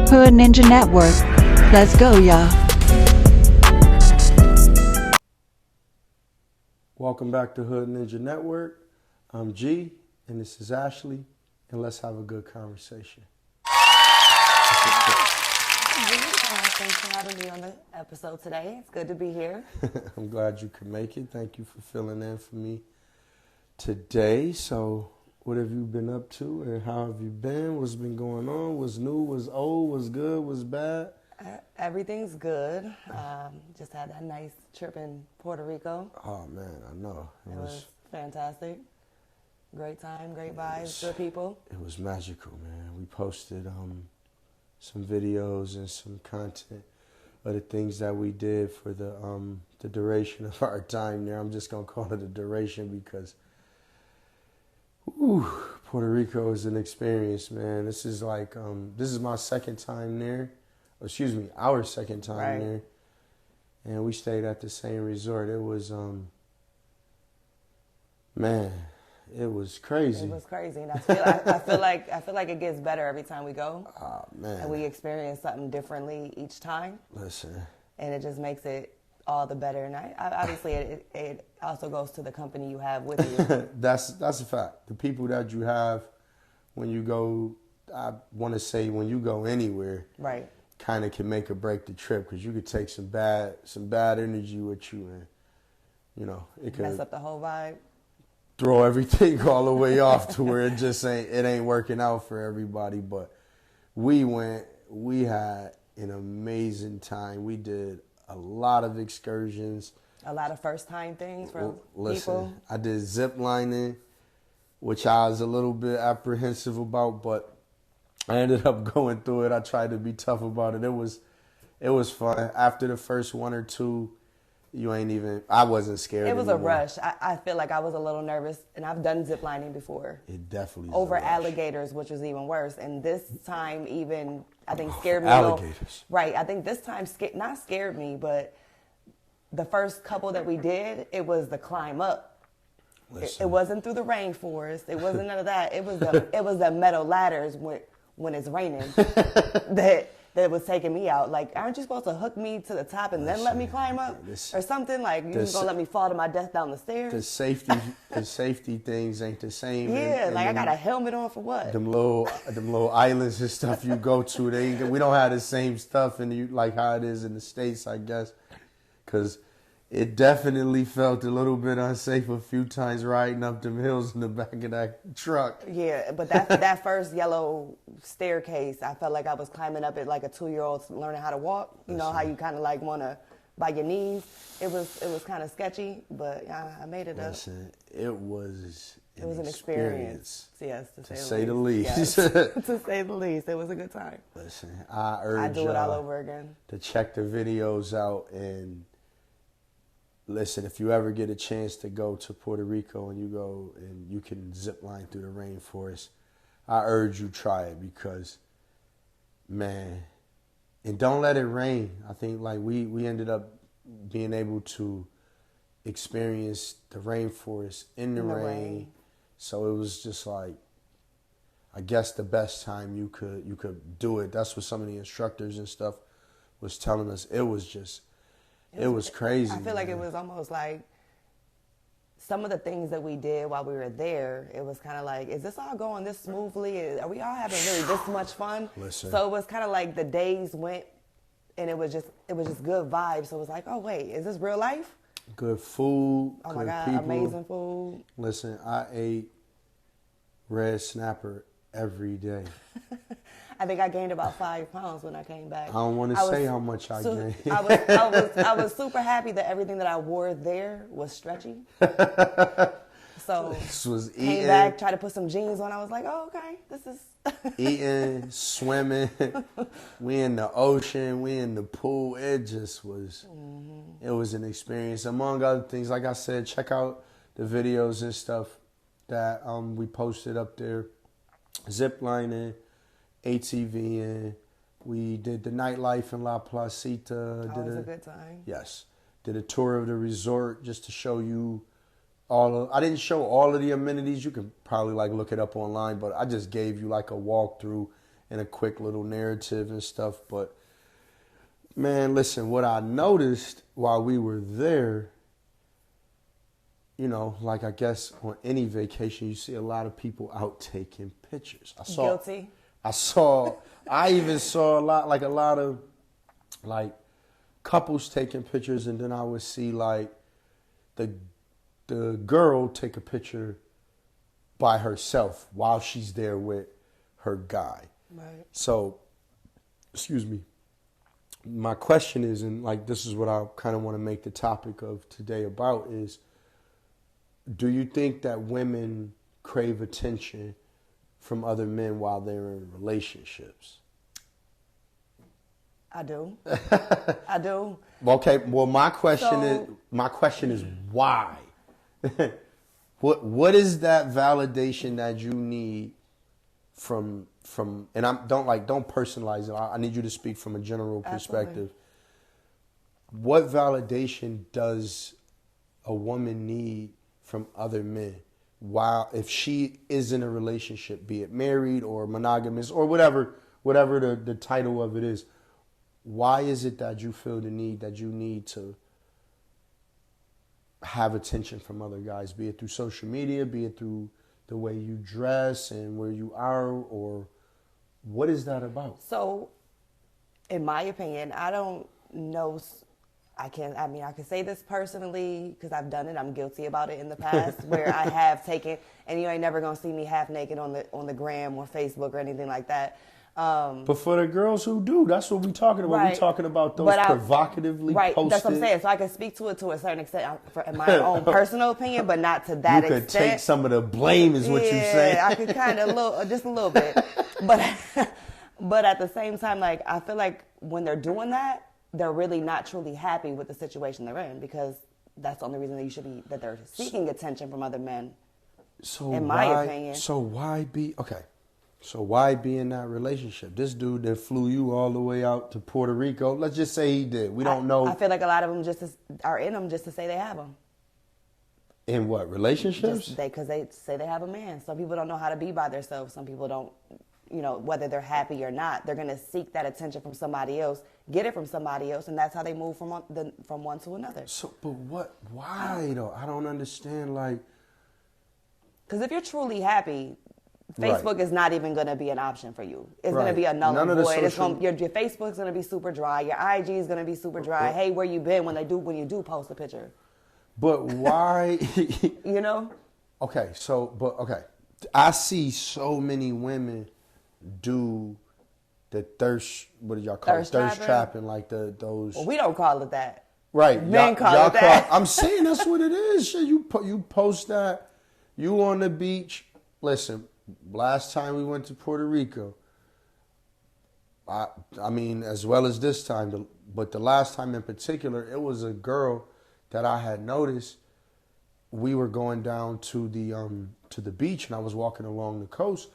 Hood Ninja Network. Let's go, y'all. Welcome back to Hood Ninja Network. I'm G, and this is Ashley, and let's have a good conversation. Thanks for having me on the episode today. It's good to be here. I'm glad you could make it. Thank you for filling in for me today. So, what have you been up to, and how have you been? What's been going on? What's new? What's old? What's good? What's bad? Everything's good. Just had a nice trip in Puerto Rico. Oh, man, I know. It was fantastic. Great time, great vibes, good people. It was magical, man. We posted some videos and some content of the things that we did for the duration of our time there. I'm just gonna call it a duration because Puerto Rico is an experience, man. This is like this is my second time there. Excuse me, our second time there. And we stayed at the same resort. It was man, it was crazy. It was crazy, and I feel like it gets better every time we go. Oh man! And we experience something differently each time. Listen, and it just makes it all the better. And obviously, it also goes to the company you have with you. That's a fact. The people that you have when you go, I want to say when you go anywhere, right? Kind of can make or break the trip because you could take some bad energy with you, and you know it could mess up the whole vibe. Throw everything all the way off to where it ain't working out for everybody. But we had an amazing time. We did a lot of excursions. A lot of first time things for people. I did zip lining, which I was a little bit apprehensive about, but I ended up going through it. I tried to be tough about it. It was fun. After the first one or two, I wasn't scared It was anymore. a rush. I feel like I was a little nervous, and I've done zip lining before. It definitely is over a rush. alligators, which was even worse. And this time even, I think, scared me alligators. a little. Right. I think this time, not scared me, but the first couple that we did, it was the climb up. It wasn't through the rainforest. It wasn't none of that. It was the metal ladders when it's raining that was taking me out. Like, aren't you supposed to hook me to the top and then let me climb up? Or something like, you're just going to let me fall to my death down the stairs? The safety things ain't the same. Yeah, and I got a helmet on for what? Them little islands and stuff you go to, we don't have the same stuff like how it is in the States, I guess. Because it definitely felt a little bit unsafe a few times riding up them hills in the back of that truck. Yeah, but that first yellow staircase, I felt like I was climbing up it like a 2-year-old learning how to walk. You know how you kind of like want to by your knees. It was kind of sketchy, but I made it up. Listen, it was an experience. Yes, to say the least. Yes, to say the least, it was a good time. Listen, I urge I'd do it all over again. To check the videos out and. Listen, if you ever get a chance to go to Puerto Rico and you go and you can zip line through the rainforest, I urge you try it because, man, and don't let it rain. I think like we ended up being able to experience the rainforest in the rain. So it was just like, I guess the best time you could do it. That's what some of the instructors and stuff was telling us. It was crazy. I feel like it was almost like some of the things that we did while we were there, it was kind of like, is this all going this smoothly? Are we all having really this much fun? Listen. So it was kind of like the days went and it was just good vibes. So it was like, oh, wait, is this real life? Good food. Oh, good my God, people. amazing food. Listen, I ate red snapper every day. I think I gained about 5 pounds when I came back. I don't want to say how much I gained. I was super happy that everything that I wore there was stretchy. So this was came back, tried to put some jeans on. I was like, oh, okay, this is eating, swimming. We in the ocean, we in the pool. It just was. It was an experience. Among other things, like I said, check out the videos and stuff that we posted up there. Zip lining. ATVing. We did the nightlife in La Placita. Always a good time. Yes. Did a tour of the resort just to show you I didn't show all of the amenities. You can probably like look it up online, but I just gave you like a walkthrough in a quick little narrative and stuff. But man, listen, what I noticed while we were there, you know, like I guess on any vacation, you see a lot of people out taking pictures. Guilty. I even saw a lot of couples taking pictures, and then I would see like the girl take a picture by herself while she's there with her guy. Right. So, excuse me. My question is, and like this is what I kind of want to make the topic of today about is, do you think that women crave attention from other men while they're in relationships? I do. I do. Okay. Well, my question is why? What is that validation that you need from and don't personalize it. I need you to speak from a general perspective. Absolutely. What validation does a woman need from other men while if she is in a relationship, be it married or monogamous or whatever the title of it is? Why is it that you feel the need that you need to have attention from other guys, be it through social media, be it through the way you dress and where you are, or what is that about? So, in my opinion, I don't know. I can say this personally because I've done it. I'm guilty about it in the past where I have taken, and you ain't never gonna see me half naked on the gram or Facebook or anything like that. But for the girls who do, that's what we're talking about. Right. We're talking about those provocatively posted. That's what I'm saying. So I can speak to it to a certain extent in my own personal opinion, but not to that extent. You could take some of the blame is what you're saying. Yeah, I could kind of just a little bit. But at the same time, like I feel like when they're doing that, they're really not truly happy with the situation they're in because that's the only reason that they're seeking attention from other men. So in my opinion. So why be in that relationship? This dude that flew you all the way out to Puerto Rico, let's just say he did. We don't know. I feel like a lot of them are in them just to say they have them. In what, relationships? Because they say they have a man. Some people don't know how to be by themselves. Some people don't, whether they're happy or not, they're going to seek that attention from somebody else, get it from somebody else, and that's how they move from one to another. So, but why though? I don't understand, like. Because if you're truly happy, Facebook is not even going to be an option for you. It's going to be a null and void. Your Facebook's going to be super dry. Your IG is going to be super dry. Hey, where you been when you do post a picture? But why? Okay. Okay. I see so many women do the thirst. What did y'all call it? Thirst trapping, like those. Well, we don't call it that. Right. Men call it that. I'm saying that's what it is. Shit, you post that. You on the beach. Listen. Last time we went to Puerto Rico, I mean, as well as this time, but the last time in particular, it was a girl that I had noticed. We were going down to the beach, and I was walking along the coast,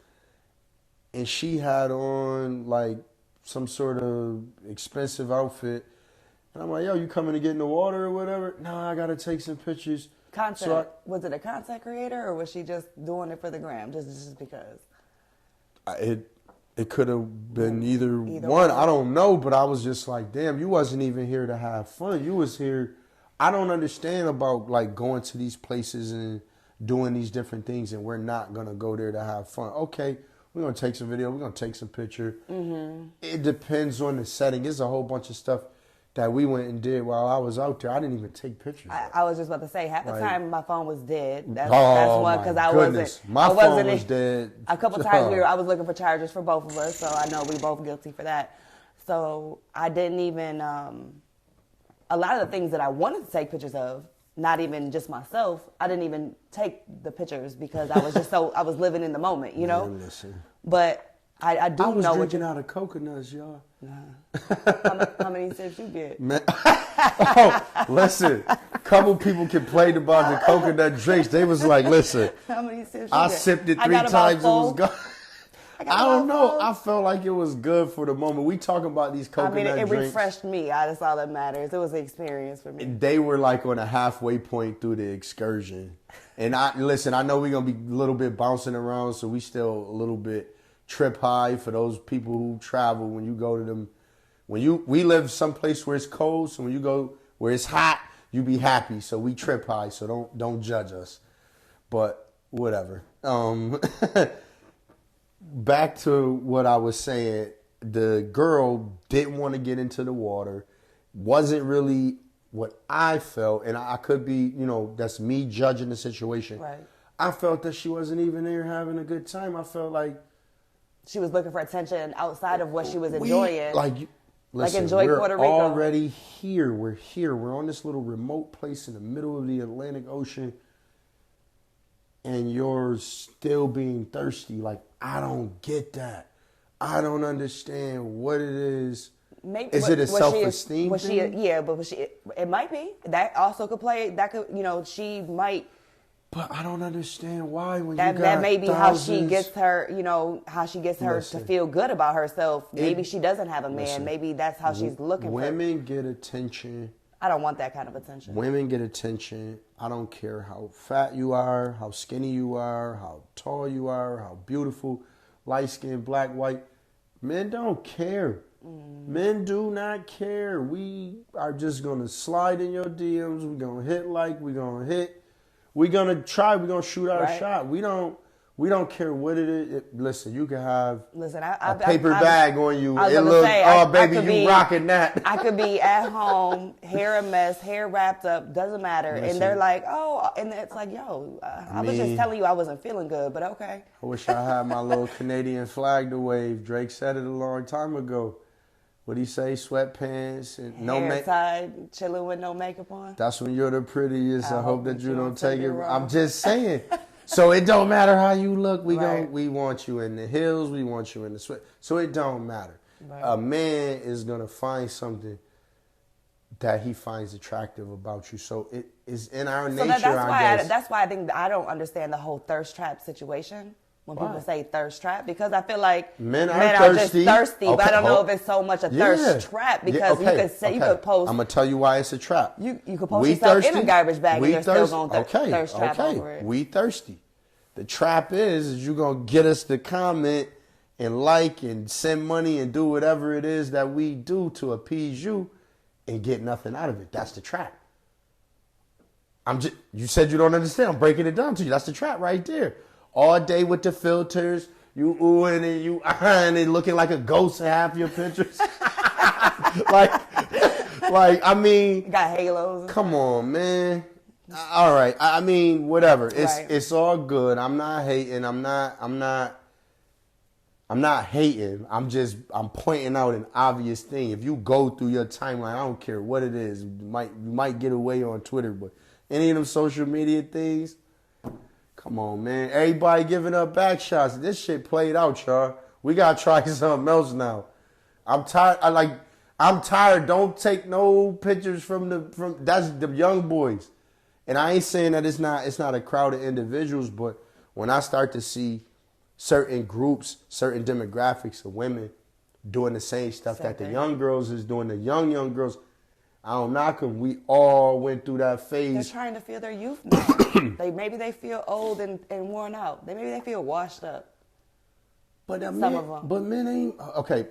and she had on like some sort of expensive outfit, and I'm like, "Yo, you coming to get in the water or whatever?" "No, I gotta take some pictures." Was it a content creator or was she just doing it for the gram, just because? It could have been either one. I don't know, but I was just like, damn, you wasn't even here to have fun. You was here. I don't understand about like going to these places and doing these different things, and we're not gonna go there to have fun. Okay, we're gonna take some video. We're gonna take some picture. Mm-hmm. It depends on the setting. There's a whole bunch of stuff that we went and did while I was out there. I didn't even take pictures. I was just about to say, half the time my phone was dead. That's one because my phone was dead. A couple times I was looking for chargers for both of us, so I know we both guilty for that. So I didn't even, a lot of the things that I wanted to take pictures of, not even just myself, I didn't even take the pictures because I was just I was living in the moment, Man, listen. But I do know. I was drinking out of coconuts, y'all. Nah. How many sips you get? Man. Listen. Couple people complained about the coconut drinks. They was like, listen. How many sips I sipped it 3 times. It was gone. I don't know. I felt like it was good for the moment. We talking about these coconut drinks. It refreshed me. That's all that matters. It was an experience for me. They were like on a halfway point through the excursion. And I know we're going to be a little bit bouncing around, so we still a little bit trip high for those people who travel. When you go to them, we live someplace where it's cold, so when you go where it's hot, you be happy. So we trip high. So don't judge us. But whatever. Back to what I was saying. The girl didn't want to get into the water. Wasn't really what I felt, and I could be, that's me judging the situation. Right. I felt that she wasn't even there having a good time. I felt like she was looking for attention outside of what she was enjoying. Listen, enjoy we're Puerto Rico. already here. We're here. We're on this little remote place in the middle of the Atlantic Ocean, and you're still being thirsty. Like, I don't get that. I don't understand what it is. Maybe, is it a self-esteem thing? It might be. That also could play. That could, she might. But I don't understand why when that, you got that may be thousands, how she gets her, how she gets her to feel good about herself. Maybe she doesn't have a man. Listen, Maybe that's how she's looking for. Women get attention. I don't want that kind of attention. Women get attention. I don't care how fat you are, how skinny you are, how tall you are, how beautiful, light skin, black, white. Men don't care. Men do not care. We are just going to slide in your DMs. We're going to hit like. We're going to hit. We're going to try. We're going to shoot our shot. We don't care what it is. Listen, you can have a paper bag on you. Baby, you rocking that. I could be at home, hair a mess, hair wrapped up, doesn't matter. Listen, and they're like, oh, and it's like, yo, I was just telling you I wasn't feeling good, but okay. I wish I had my little Canadian flag to wave. Drake said it a long time ago. What'd he say? Sweatpants and no makeup. Side, chilling with no makeup on. That's when you're the prettiest. I hope that you don't take it wrong. I'm just saying. So it don't matter how you look. We want you in the heels. We want you in the sweat. So it don't matter. Right. A man is gonna find something that he finds attractive about you. So it is in our nature. That's why I think I don't understand the whole thirst trap situation. When people say thirst trap, because I feel like men are just thirsty, but I don't know if it's so much a thirst trap because you could post. I'm gonna tell you why it's a trap. You could post yourself in a garbage bag and you're still gonna thirst trap over it. We thirsty. The trap is you're gonna get us to comment and like and send money and do whatever it is that we do to appease you and get nothing out of it. That's the trap. You said you don't understand. I'm breaking it down to you. That's the trap right there. All day with the filters, you oohing and you eyeing and looking like a ghost in half your pictures. I mean, got halos. Come on, man. All right. I mean, whatever. It's all good. I'm not hating. I'm not hating. I'm pointing out an obvious thing. If you go through your timeline, I don't care what it is. You might get away on Twitter, but any of them social media things. Come on, man. Everybody giving up back shots. This shit played out, y'all. We got to try something else now. I'm tired. I'm tired. Don't take no pictures from that's the young boys. And I ain't saying that it's not a crowd of individuals, but when I start to see certain groups, certain demographics of women doing the same stuff that the young girls is doing, the young girls, I don't knock them. We all went through that phase. They're trying to feel their youth now. Maybe they feel old and worn out. Maybe they feel washed up. But some of them. But men ain't okay.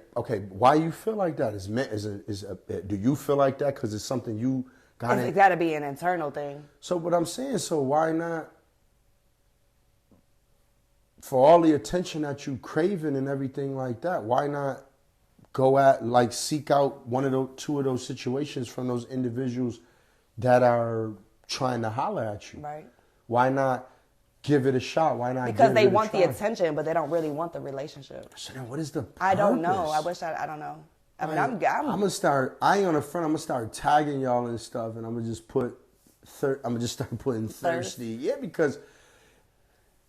Why you feel like that? Do you feel like that because it's something you got? It's got to be an internal thing. So what I'm saying. So why not? For all the attention that you craving and everything like that, why not? Seek out two of those situations from those individuals that are trying to holler at you. Right. Why not give it a shot? Why not? Because they want the attention, but they don't really want the relationship. So then, what is the purpose? I don't know. I don't know. I mean, I'm gonna start. I ain't on the front. I'm gonna start tagging y'all and stuff, and I'm gonna just put. I'm gonna just start putting thirsty. Yeah, because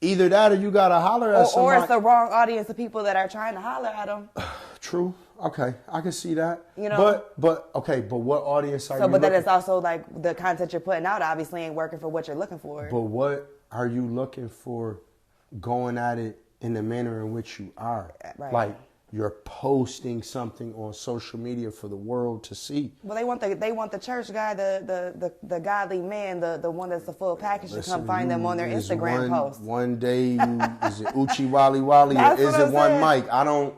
either that or you gotta holler at somebody. Or it's the wrong audience of people that are trying to holler at them. True. Okay, I can see that. But what audience are you? But then it's also like the content you're putting out obviously ain't working for what you're looking for. But what are you looking for? Going at it in the manner in which you are, right. Like you're posting something on social media for the world to see. Well, they want the church guy, the godly man, the one that's the full package to come find them on their Instagram post. One day, is it Uchi Wally Wally or is it one mic? I don't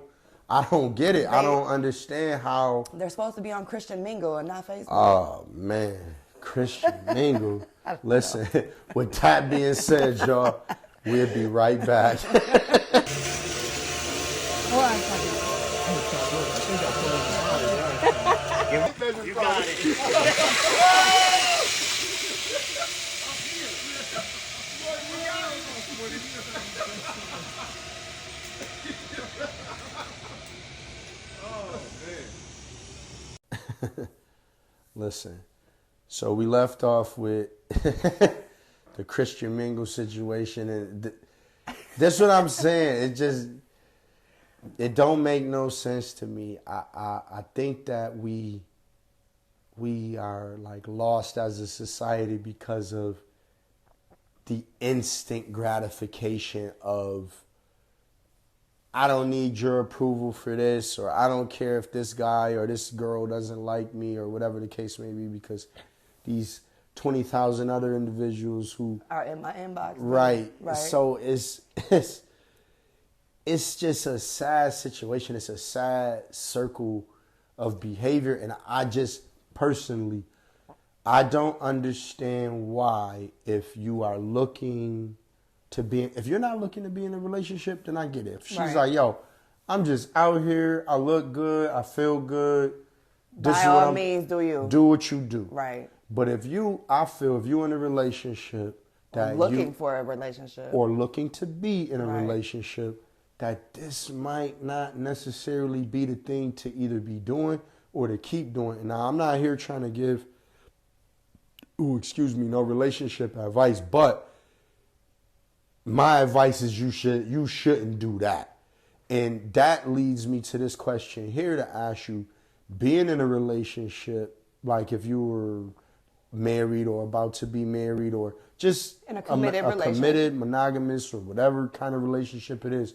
get it. I don't understand how they're supposed to be on Christian Mingle and not Facebook. Oh man, Christian Mingle. Listen, with that being said, y'all, we'll be right back. You got it. Listen, so we left off with the Christian Mingle situation, and that's what I'm saying. It don't make no sense to me. I think that we are like lost as a society because of the instant gratification of, I don't need your approval for this, or I don't care if this guy or this girl doesn't like me, or whatever the case may be, because these 20,000 other individuals who are in my inbox. Right. So it's just a sad situation. It's a sad circle of behavior, and I just personally, I don't understand why, if you are looking to be, if you're not looking to be in a relationship, then I get it. If she's like, yo, I'm just out here, I look good, I feel good. By all means, do you. Do what you do. Right. But if you're in a relationship that looking for a relationship, or looking to be in a relationship, that this might not necessarily be the thing to either be doing or to keep doing. Now, I'm not here trying to give, no relationship advice, but my advice is you shouldn't do that. And that leads me to this question here to ask you, being in a relationship, like if you were married or about to be married, or just in a committed relationship, committed, monogamous, or whatever kind of relationship it is,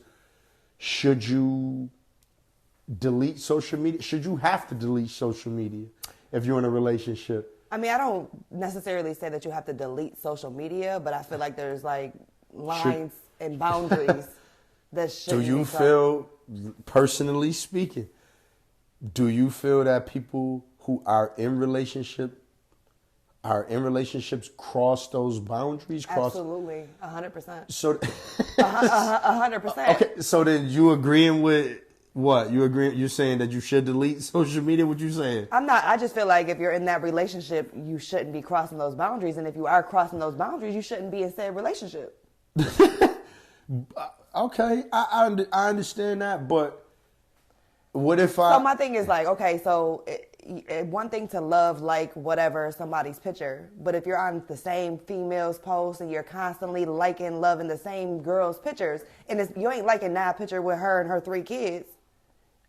should you delete social media? Should you have to delete social media if you're in a relationship? I mean, I don't necessarily say that you have to delete social media, but I feel like there's like lines and boundaries that should. Do you feel, personally speaking, do you feel that people who are in relationships cross those boundaries? Absolutely, 100%. So, 100%. Okay, so then you agreeing with what? You're saying that you should delete social media? What you saying? I'm not. I just feel like if you're in that relationship, you shouldn't be crossing those boundaries, and if you are crossing those boundaries, you shouldn't be in said relationship. Okay, I understand that, but what if I... So my thing is like, okay, so one thing to love, like, whatever, somebody's picture, but if you're on the same female's post and you're constantly liking, loving the same girl's pictures, and you ain't liking that picture with her and her 3 kids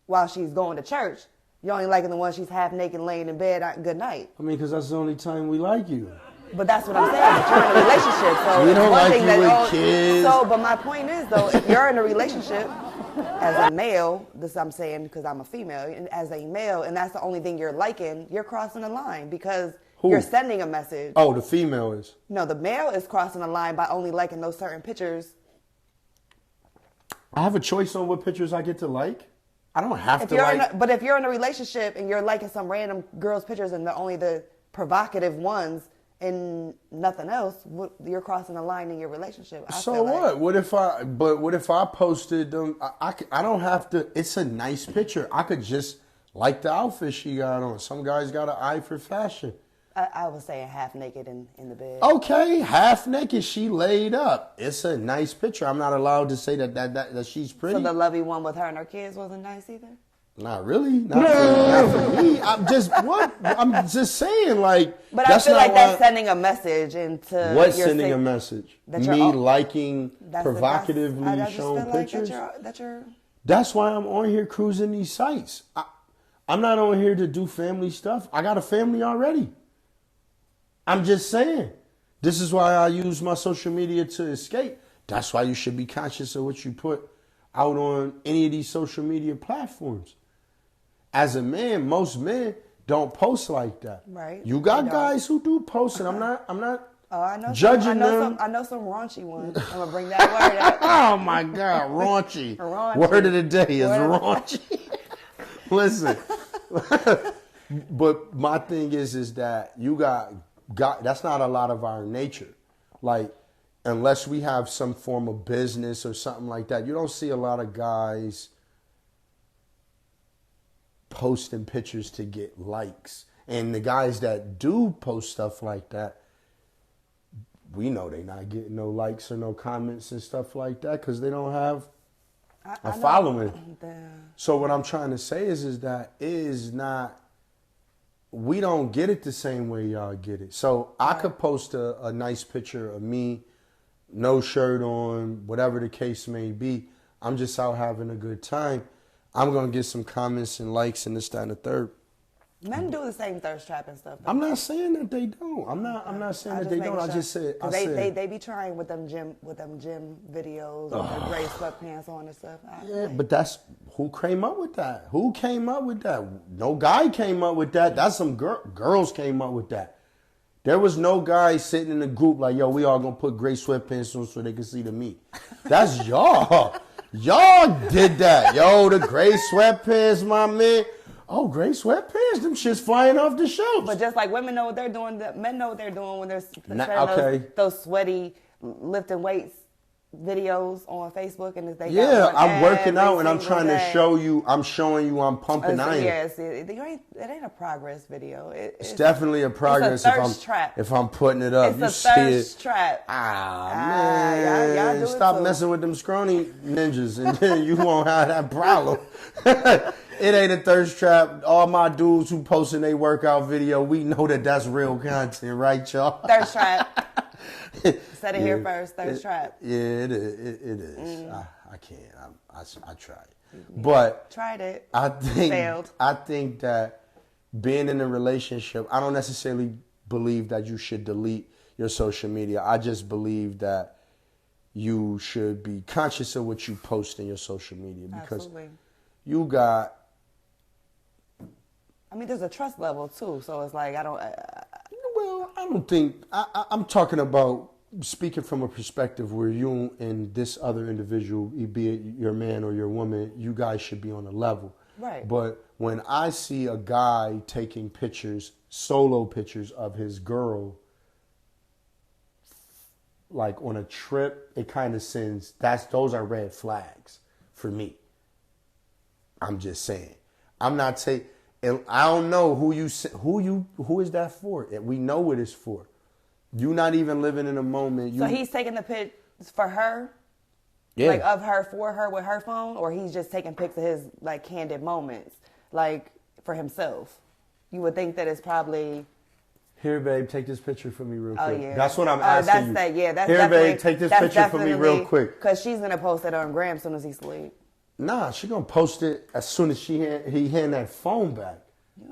while she's going to church, you only liking the one she's half naked laying in bed at good night. I mean, because that's the only time we like you. But that's what I'm saying. But you're in a relationship, so we don't one like thing you with kids. So, but my point is though, if you're in a relationship as a male, this I'm saying because I'm a female, and as a male, and that's the only thing you're liking, you're crossing the line because you're sending a message. Oh, the female is. No, the male is crossing the line by only liking those certain pictures. I have a choice on what pictures I get to like. I don't have to like. But if you're in a relationship and you're liking some random girl's pictures and only the provocative ones and nothing else, you're crossing the line in your relationship. So what? What if I posted them? I don't have to. It's a nice picture. I could just like the outfit she got on. Some guys got an eye for fashion. I was saying half naked in the bed. Okay, half naked, she laid up. It's a nice picture. I'm not allowed to say that she's pretty. So the lovey one with her and her kids wasn't nice either? Not really. Not for me. I'm just saying, like. But I feel like that's sending a message into. What's sending a message? Me liking provocatively shown pictures. That's why I'm on here cruising these sites. I'm not on here to do family stuff. I got a family already. I'm just saying. This is why I use my social media to escape. That's why you should be conscious of what you put out on any of these social media platforms. As a man, most men don't post like that. Right. You got They don't. guys who do post, and I'm not Oh, I know judging some, I know them. Some, I know some raunchy ones. I'm gonna bring that word up. Oh my God, raunchy. Raunchy. Word of the day is Word of the- raunchy. Listen, but my thing is that you got that's not a lot of our nature. Like, unless we have some form of business or something like that, you don't see a lot of guys posting pictures to get likes. And the guys that do post stuff like that, we know they not getting no likes or no comments and stuff like that because they don't have a following. So what I'm trying to say is that it is not, we don't get it the same way y'all get it. So I could post a nice picture of me, no shirt on, whatever the case may be. I'm just out having a good time. I'm going to get some comments and likes and this, that, and the third. Men do the same thirst trap and stuff. I'm not saying that they don't. I'm not saying that they don't. I just said, they be trying with them gym videos with their gray sweatpants on and stuff. Yeah, but that's who came up with that. Who came up with that? No guy came up with that. That's some girls came up with that. There was no guy sitting in the group like, yo, we all gonna put gray sweatpants on so they can see the meat. That's y'all. Y'all did that. Yo, the gray sweatpants, my man. Oh, gray sweatpants, them shit's flying off the shelves. But just like women know what they're doing, the men know what they're doing when they're okay. those sweaty lifting weights videos on Facebook, and they I'm working out and I'm trying to show you. I'm showing you I'm pumping iron. Yes, it ain't a progress video. It's definitely a progress if I'm putting it up. It's you a see thirst it. trap. Man, y'all do it stop too. messing with them scrawny ninjas, and then you won't have that problem. It ain't a thirst trap. All my dudes who posting their workout video, we know that that's real content, right, y'all? Thirst trap. Said it here first. Thirst trap. Yeah, it is. I can't. I tried, but Tried it. I think Failed. I think that being in a relationship, I don't necessarily believe that you should delete your social media. I just believe that you should be conscious of what you post in your social media because Absolutely. you got. I mean, there's a trust level too, so it's like I don't. Well, I don't think I'm talking about speaking from a perspective where you and this other individual, be it your man or your woman, you guys should be on a level. Right. But when I see a guy taking pictures, solo pictures of his girl, like on a trip, it kind of sends. Those are red flags for me. I'm just saying. I'm not saying. And I don't know who is that for? We know what it's for. You not even living in a moment. So he's taking the pics for her, like of her for her with her phone, or he's just taking pics of his like candid moments, like for himself. You would think that it's probably. Here, babe, take this picture for me real quick. Oh yeah, that's what I'm asking that's you. That, yeah, that's here, babe, take this picture for me real quick. Because she's gonna post it on Gram as soon as he sleep. Nah, she gonna post it as soon as he hand that phone back. Yeah.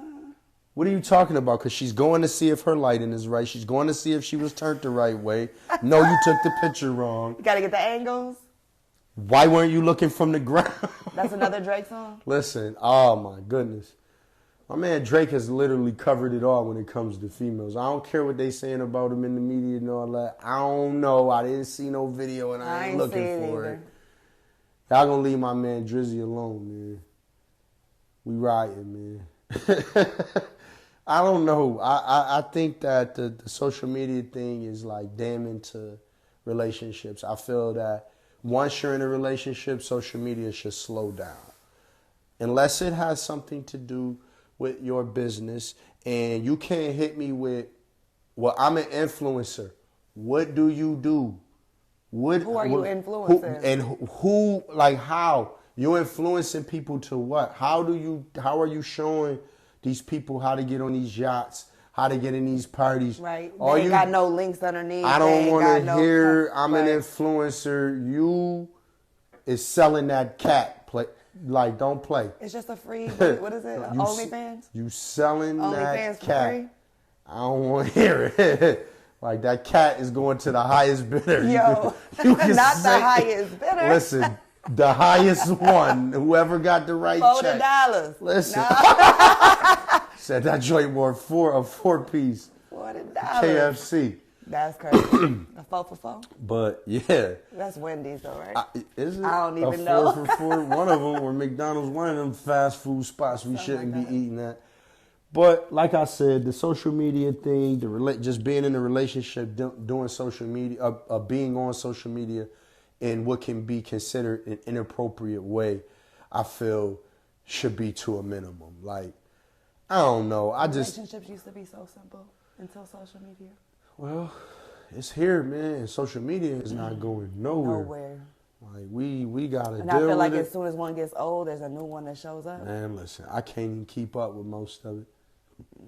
What are you talking about? Because she's going to see if her lighting is right. She's going to see if she was turned the right way. No, you took the picture wrong. You gotta get the angles. Why weren't you looking from the ground? That's another Drake song? Listen, oh my goodness. My man Drake has literally covered it all when it comes to females. I don't care what they saying about him in the media and all that. I don't know. I didn't see no video and I ain't looking for it. Y'all gonna leave my man Drizzy alone, man. We riding, man. I don't know. I think that the social media thing is like damning to relationships. I feel that once you're in a relationship, social media should slow down. Unless it has something to do with your business. And you can't hit me with, well, I'm an influencer. What do you do? Who are you influencing? Who, like how? You're influencing people to what? How are you showing these people how to get on these yachts, how to get in these parties? Right. They ain't got no links underneath. I don't want to hear I'm an influencer. You is selling that cat. Like, don't play. It's just a free, what is it? OnlyFans? You selling OnlyFans that cat. free? I don't want to hear it. Like, that cat is going to the highest bidder. Yo, you can not say, the highest bidder. Listen, The highest one, whoever got the right check. $40. Listen, said that joint wore a four piece $40. KFC. That's crazy. A 4 for 4? But yeah, That's Wendy's though, right? is it? I don't even a know. 4 for 4? One of them, or McDonald's, one of them fast food spots we shouldn't be eating at. But like I said, the social media thing, just being in a relationship, doing social media, being on social media in what can be considered an inappropriate way, I feel should be to a minimum. Like, I don't know. Relationships used to be so simple until social media. Well, it's here, man. And social media is not going nowhere. Nowhere. Like, we gotta And deal I feel like with it. as soon as one gets old, there's a new one that shows up. Man, listen, I can't even keep up with most of it.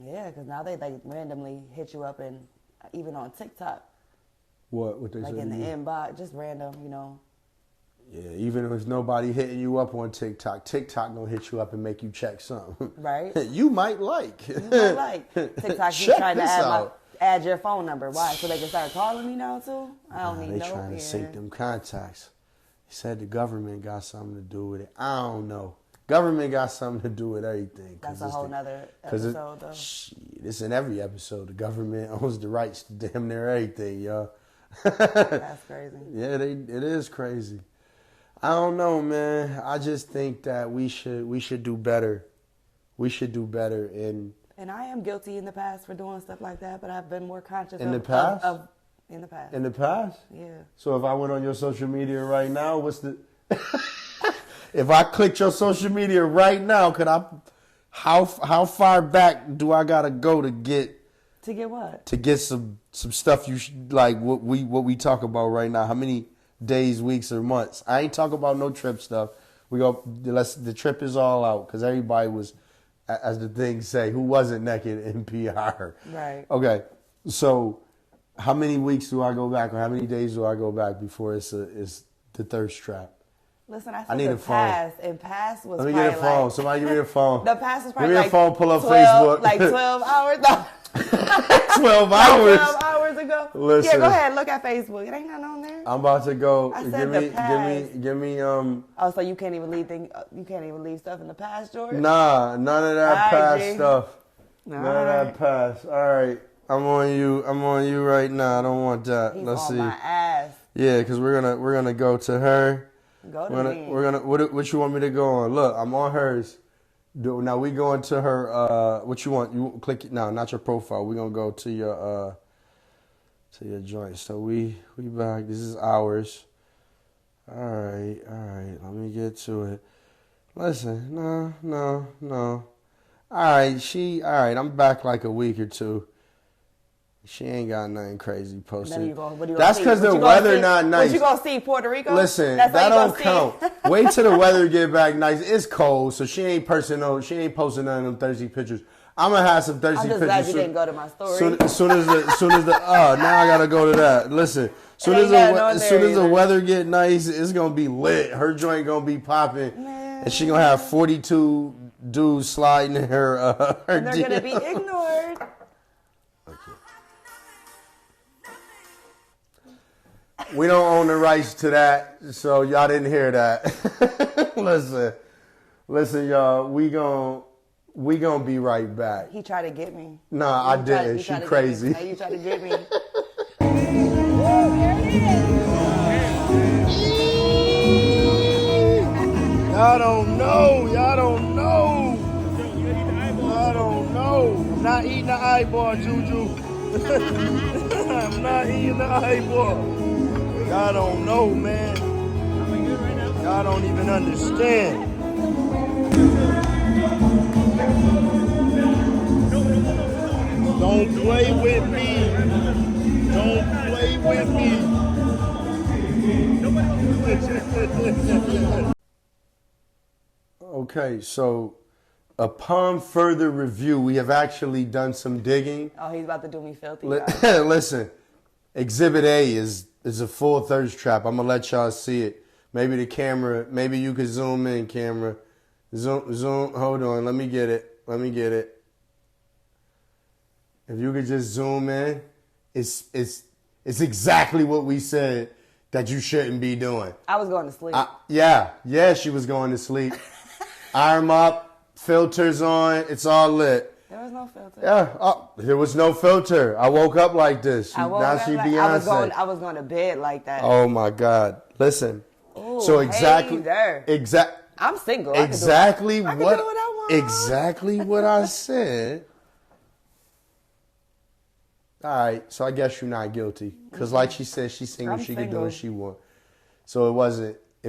Yeah, because now they like randomly hit you up, and even on TikTok, What they like say in to the you? inbox, just random, Yeah, even if nobody hitting you up on TikTok, TikTok gonna hit you up and make you check something. Right. You might like. You might like TikTok. You Check trying to this out. add your phone number. Why? So they can start calling me now too? I don't Nah, need they no. trying to sync them contacts. He said the government got something to do with it. I don't know. Government got something to do with everything. That's a whole nother Cause episode, though. Shit, it's in every episode. The government owns the rights to damn near everything, y'all. That's crazy. Yeah, it is crazy. I don't know, man. I just think that we should do better. We should do better in And I am guilty in the past for doing stuff like that, but I've been more conscious In the past? In the past. in the past. Yeah. So if I went on your social media right now, what's the if I clicked your social media right now, could I how far back do I gotta go to get To get what? some stuff you like what we talk about right now? How many days, weeks, or months? I ain't talking about no trip stuff. The trip is all out because everybody was, as the things say, who wasn't naked in PR. Right. Okay, so how many weeks do I go back, or how many days do I go back before it's the thirst trap? Listen, I I said need the a phone. past, and past was Let me probably get a phone. like, Somebody give me a phone. the past was Give probably me a like phone. Pull up 12, Facebook. like 12 hours. No. 12 hours. 12 hours ago. Listen. Yeah, go ahead, look at Facebook. It ain't nothing on there. I'm about to go. I said the past. Give me. Oh, so you can't even leave stuff in the past, Jordan? Nah, none of that All right, past G. stuff. All None of right. that past. All right, I'm on you right now. I don't want that. He's Let's on see. my ass. Yeah, because we're gonna go to her. Go to me. What you want me to go on? Look, I'm on hers. Now we going to her. What you want? You click it now. Not your profile. We're gonna go to your joint. So we back. This is ours. All right. Let me get to it. Listen, no. All right. I'm back like a week or two. She ain't got nothing crazy posted. Then what you gonna That's see? because What the you gonna weather see? not nice. What you gonna see, Puerto Rico? Listen, That's that how you don't gonna count. see? Wait till the weather get back nice. It's cold, so she ain't posting none of them thirsty pictures. I'm gonna have some thirsty I'm just pictures. glad you didn't go to my story. Soon as the now I gotta go to that. Listen, soon ain't as nothing on soon there as the either. weather get nice, it's gonna be lit. Her joint gonna be popping, and she gonna have 42 dudes sliding in her her and they're gonna DM. be ignored. We don't own the rights to that, so y'all didn't hear that. Listen, y'all. We gonna be right back. He tried to get me. Nah, I didn't. She crazy. You tried to get me. Y'all don't know. Y'all don't know. Y'all don't know. I'm not eating the eyeball, Juju. I'm not eating the eyeball. Y'all don't know, man. Y'all don't even understand. Don't play with me. Don't play with me. Okay, so upon further review, we have actually done some digging. Oh, he's about to do me filthy. guys. Listen, Exhibit A is a full thirst trap. I'm gonna let y'all see it. Maybe the camera. Maybe you could zoom in, camera. Zoom. Hold on. Let me get it. If you could just zoom in, it's exactly what we said. that you shouldn't be doing. I was going to sleep. Yeah, she was going to sleep. Arm up, filters on, it's all lit. There was no filter. Yeah, there was no filter. I woke up like this. I woke Now up she like- Beyonce. I was going to bed like that. Oh my God! Listen. Ooh, So exactly, hey there. I'm single. I can do exactly it. I can what do what I want. exactly what I said. All right, so I guess you're not guilty because, like she said, she's single. I'm She can do single. what she want. So it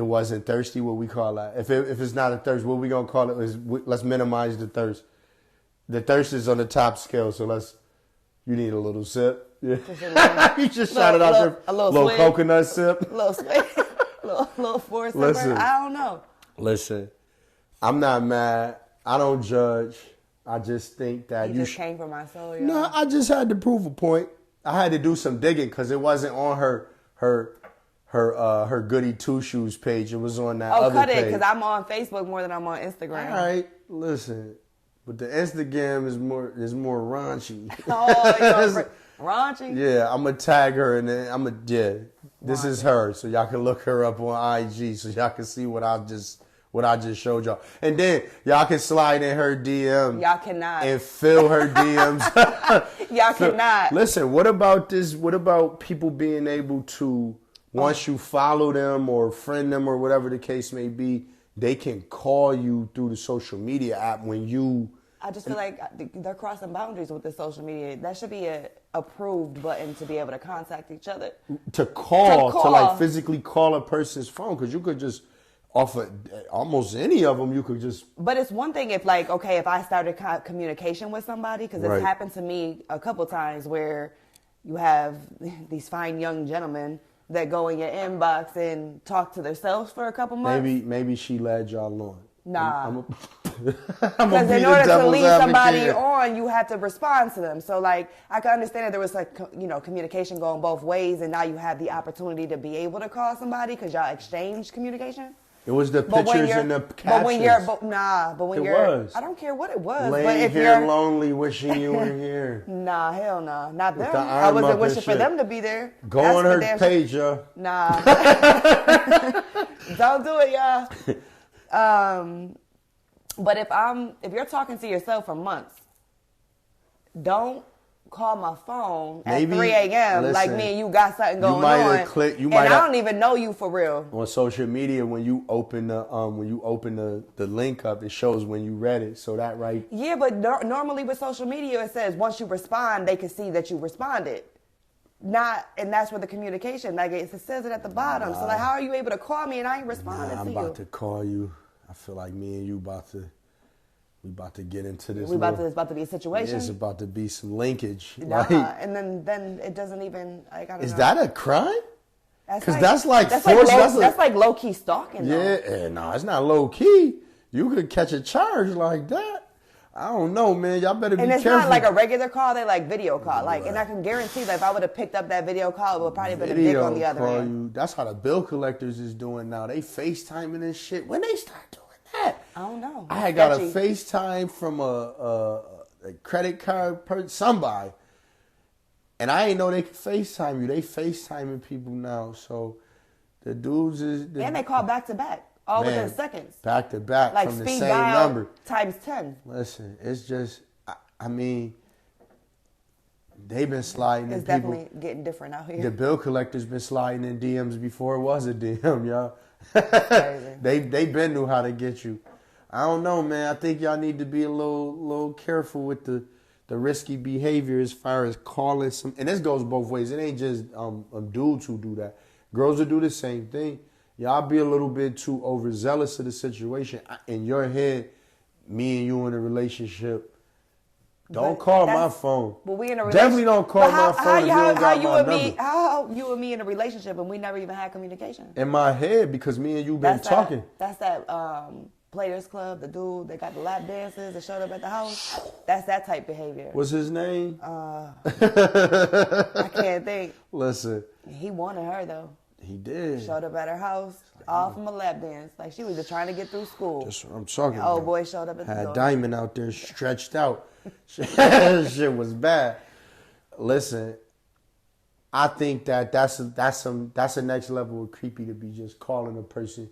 wasn't thirsty. What we call that? If it's not a thirst, what we gonna call it is let's minimize the thirst. The thirst is on the top scale, so you need a little sip. Yeah. You just shot it out there. A little swig. coconut sip. little swig. little four sipper. Listen. I don't know. Listen, I'm not mad. I don't judge. I just think that You just came for my soul, y'all. No, I just had to prove a point. I had to do some digging because it wasn't on her goody two shoes page. It was on that Oh, other cut page. it, because I'm on Facebook more than I'm on Instagram. All right, listen, but the Instagram is more raunchy. Oh, you're raunchy? Yeah, I'm gonna tag her and then this is her, so y'all can look her up on IG, so y'all can see what I just showed y'all, and then y'all can slide in her DM. Y'all cannot. And fill her DMs. Y'all cannot. Listen, what about this? What about people being able to, once you follow them or friend them or whatever the case may be, they can call you through the social media app when you... I just feel like they're crossing boundaries with the social media. That should be a approved button to be able to contact each other. To call, To to like call. physically call a person's phone, because you could just, off of almost any of them, you could just... But it's one thing if if I started communication with somebody, because Right. it's happened to me a couple times where you have these fine young gentlemen that go in your inbox and talk to themselves for a couple months. Maybe she led y'all on. Nah. I'm Because in order to lead somebody on, you have to respond to them. So, like, I can understand that there was, like, communication going both ways, and now you have the opportunity to be able to call somebody because y'all exchanged communication. It was the But when pictures you're, and the but captions. when you're, but when It you're, was. I don't care what it was. but Laying if here you're, lonely, wishing you were here. nah, hell nah, not them. the I arm wasn't up wishing and for shit. them to be there. Go That's on for her damn sure. page, y'all. Nah, don't do it, y'all. But if you're talking to yourself for months, don't call my phone at Maybe- 3 a.m. like listen, me and you got something going might on. have clicked- you and might I have- don't even know you for real. On social media, when you open the link up, it shows when you read it. So that right. Yeah, but normally with social media, it says once you respond, they can see that you responded. And that's where the communication, like it says it at the bottom. So like, how are you able to call me and I ain't responding I'm to about you? to call you. I feel like me and you we about to get into this. It's about to be a situation. It's about to be some linkage. Nah, Like, and then it doesn't even, like, I don't is know. that a crime? That's 'cause that's like that's force- like that's a- low key stalking. Yeah, Though. no, it's not low key. You could catch a charge like that. I don't know, man. Y'all better be And it's careful. not like a regular call; they like video call. Like, and I can guarantee that if I would have picked up that video call, it would probably been a dick on the other call end. you. That's how the bill collectors is doing now. They FaceTiming and shit. When they start doing that, I don't know. I had got a Sketchy. FaceTime from a credit card somebody, and I ain't know they could FaceTime you. They FaceTiming people now. So the dudes is And they call back to back, all Man, within seconds. back to back Like from the speed same dial number. times 10. Listen, it's just, I mean, they've been sliding in It's people. definitely getting different out The here. bill collector's been sliding in DMs before it was a DM, y'all. Crazy. they been knew how to get you. I don't know, man. I think y'all need to be a little careful with the risky behavior as far as calling some. And this goes both ways. It ain't just dudes who do that. Girls will do the same thing. Y'all be a little bit too overzealous of the situation. In your head, me and you in a relationship. Don't But call my that's- phone. But we in a Definitely don't call But my phone if you don't got my number. How you and me in a relationship and we never even had communication? In my head, because me and you been talking. That's that Players Club, the dude that got the lap dances that showed up at the house. That's that type behavior. What's his name? I can't think. Listen, He wanted her though. he did. Showed up at her house, all from a lap dance. Like she was just trying to get through school. That's what I'm talking And old about. boy showed up at the Had door. Diamond out there stretched out. Shit was bad. Listen, I think that's a next level of creepy to be just calling a person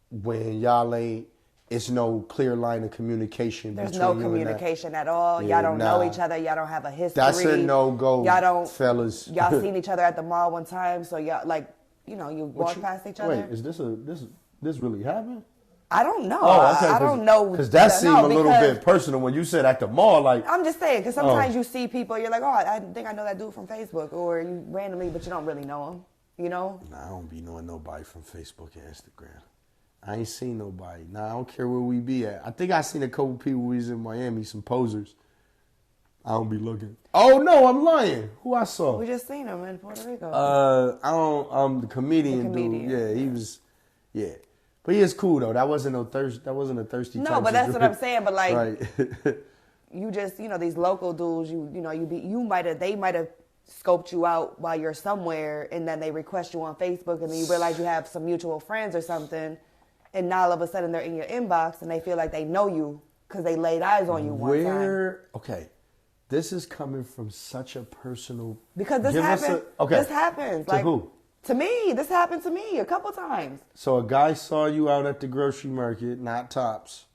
when y'all ain't. It's no clear line of communication. There's between no you and that. communication at all. Yeah, Y'all don't know nah. each other. Y'all don't have a history. That's a no-go, Y'all don't, fellas. Y'all seen each other at the mall one time, so y'all like, you walk past each other. Wait, is this really happened? I don't know. Oh, okay. I don't know. Because that seemed no, a little because bit personal when you said at the mall. Like, I'm just saying, because sometimes you see people, you're like, oh, I think I know that dude from Facebook, or you randomly, but you don't really know him. You know? nah, I don't be knowing nobody from Facebook and Instagram. I ain't seen nobody. Nah, I don't care where we be at. I think I seen a couple people when we was in Miami, some posers. I don't be looking. Oh no, I'm lying. Who I saw? We just seen him in Puerto Rico. I don't. The comedian dude. Yeah, he was. Yeah, but he is cool though. That wasn't no thirst. That wasn't a thirsty. No, type but that's what I'm situation. saying. But like, right. you just, these local dudes, they might have scoped you out while you're somewhere, and then they request you on Facebook, and then you realize you have some mutual friends or something, and now all of a sudden they're in your inbox, and they feel like they know you because they laid eyes on you one time. Okay, this is coming from such a personal. Because this Give us happens. okay. This happens. To who? To me. This happened to me a couple times. So a guy saw you out at the grocery market, not Tops.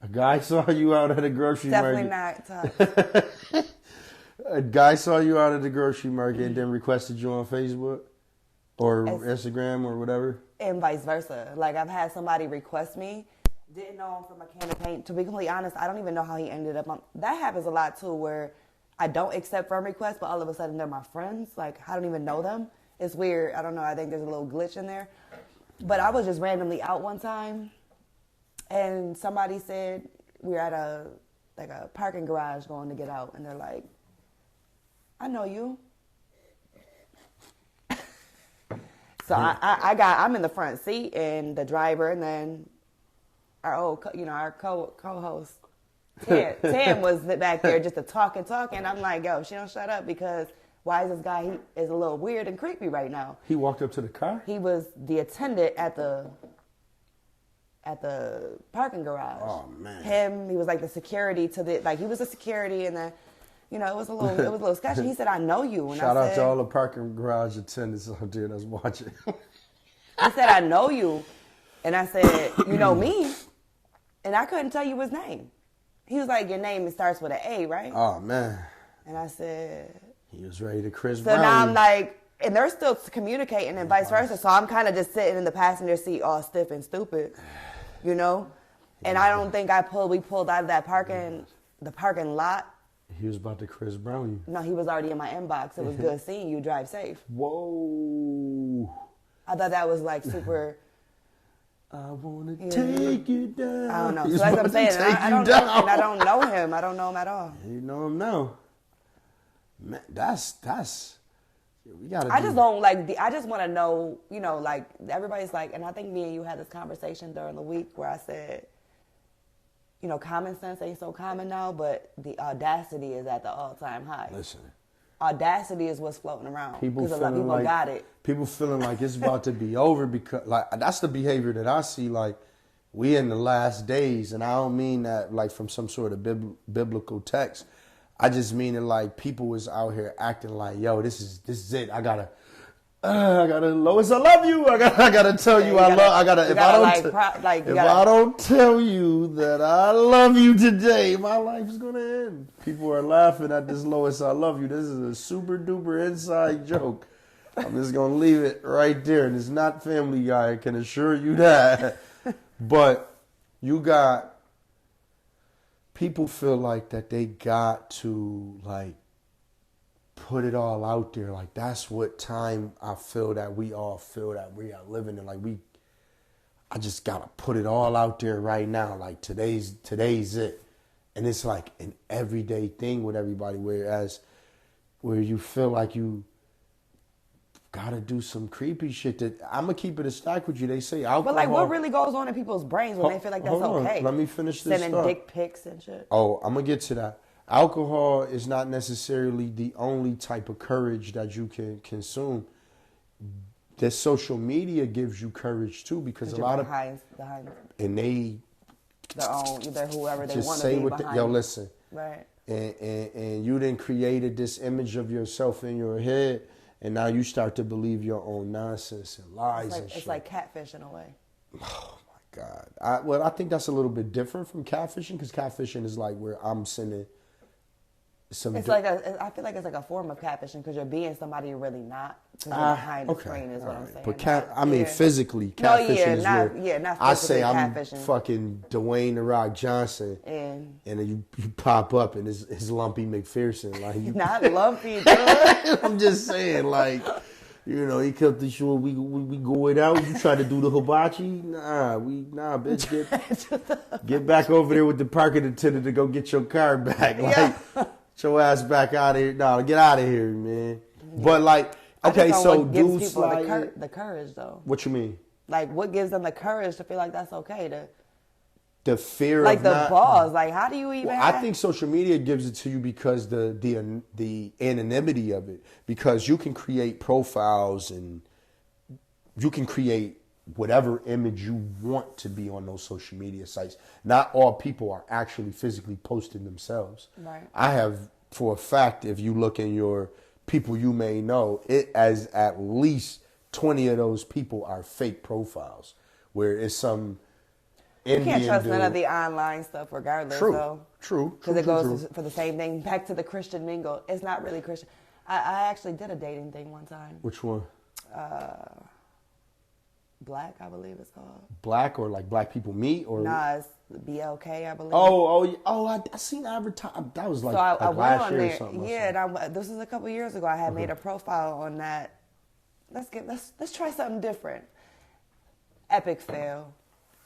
A guy saw you out at a grocery Definitely market. not tough. A guy saw you out at the grocery market and then requested you on Facebook or Instagram or whatever. And vice versa. Like, I've had somebody request me, didn't know him from a can of paint. To be completely honest, I don't even know how he ended up on. That happens a lot too, where I don't accept friend requests, but all of a sudden they're my friends. Like, I don't even know them. It's weird. I don't know. I think there's a little glitch in there. But I was just randomly out one time, and somebody said we were at a parking garage going to get out, and they're like, I know you. So I'm in the front seat, and the driver, and then our co-host, Tam was back there just to talk. I'm like, yo, she don't shut up, because why is this guy, he is a little weird and creepy right now. He walked up to the car? He was the attendant at the parking garage. Oh, man. He was like the security he was the security, and then, it was a little sketchy. He said, I know you. And Shout out to all the parking garage attendants out there that's watching. He said, I know you. And I said, you know me? And I couldn't tell you his name. He was like, your name, it starts with an A, right? Oh, man. And I said... He was ready to Chris So Brown. now I'm like, and they're still communicating and vice versa. So I'm kind of just sitting in the passenger seat all stiff and stupid, And I don't think we pulled out of that the parking lot. He was about to Chris Brown you. No, he was already in my inbox. It was good seeing you. Drive safe. Whoa. I thought that was like super... I want to take you down. I don't know. He's So that's what about I'm saying. to take I you don't down. know, and I don't know him. I don't know him at all. You know him now. Man, that's we gotta. I just don't like. I just want to know. Like everybody's like, and I think me and you had this conversation during the week where I said, common sense ain't so common now, but the audacity is at the all-time high. Listen. Audacity is what's floating around. People Because a lot of feeling people like got it. people feeling like it's about to be over because that's the behavior that I see. Like we in the last days, and I don't mean that like from some sort of biblical text. I just mean it like people was out here acting like, yo, this is it. I gotta Lois, I love you. I gotta tell you, I gotta. If I don't tell you that I love you today, my life is gonna end. People are laughing at this Lois, I love you. This is a super duper inside joke. I'm just gonna leave it right there, and it's not Family Guy. I can assure you that. But you got people feel like that they got to like put it all out there. Like that's what time I feel that we all feel that we are living in. Like I just gotta put it all out there right now. Like today's it. And it's like an everyday thing with everybody, whereas where you feel like you gotta do some creepy shit that I'm gonna keep it a stack with you. They say alcohol. But like, what really goes on in people's brains when they feel like that's okay? Let me finish this. Sending dick pics and shit. Oh, I'm gonna get to that. Alcohol is not necessarily the only type of courage that you can consume. The social media gives you courage too, because a lot of behind and they their own, either whoever they just want to say be what behind. yo listen. Right. and you then created this image of yourself in your head, and now you start to believe your own nonsense and lies and shit. It's like catfish in a way. Oh my God. I think that's a little bit different from catfishing, because catfishing is like where I'm sending some. It's like I feel like it's like a form of catfishing because you're being somebody you're really not. 'Cause you're behind the screen is what I'm saying. But physically, No, catfishing is not where not I say physically I'm catfishing. fucking Dwayne The Rock Johnson, And then you pop up and it's Lumpy McPherson. Like you, not lumpy, dude. I'm just saying, like, you know, he kept the show. We go it out. You try to do the hibachi? Nah, bitch, get back over there with the parking attendant to go get your car back. Like, get your ass back out of here. Nah, get out of here, man. But like, okay, so what gives dudes people like the courage though. What you mean? Like, what gives them the courage to feel like that's okay to? The fear Like of the not, pause. Like, how do you even? Well, I think social media gives it to you because the anonymity of it. Because you can create profiles and you can create whatever image you want to be on those social media sites. Not all people are actually physically posting themselves. Right. I have, for a fact, if you look in your people you may know, it as at least 20 of those people are fake profiles where it's some Indian you can't trust dude. none of the online stuff, regardless. True, true. Because it goes for the same thing. Back to the Christian mingle. It's not really Christian. I actually did a dating thing one time. Which one? Black, I believe it's called. Black, or like Black People Meet, or Nah, it's BLK, I believe. I seen advertising. That was like, So I like went last on year there. or something. Yeah, and this was a couple years ago. I had made a profile on that. Let's try something different. Epic fail.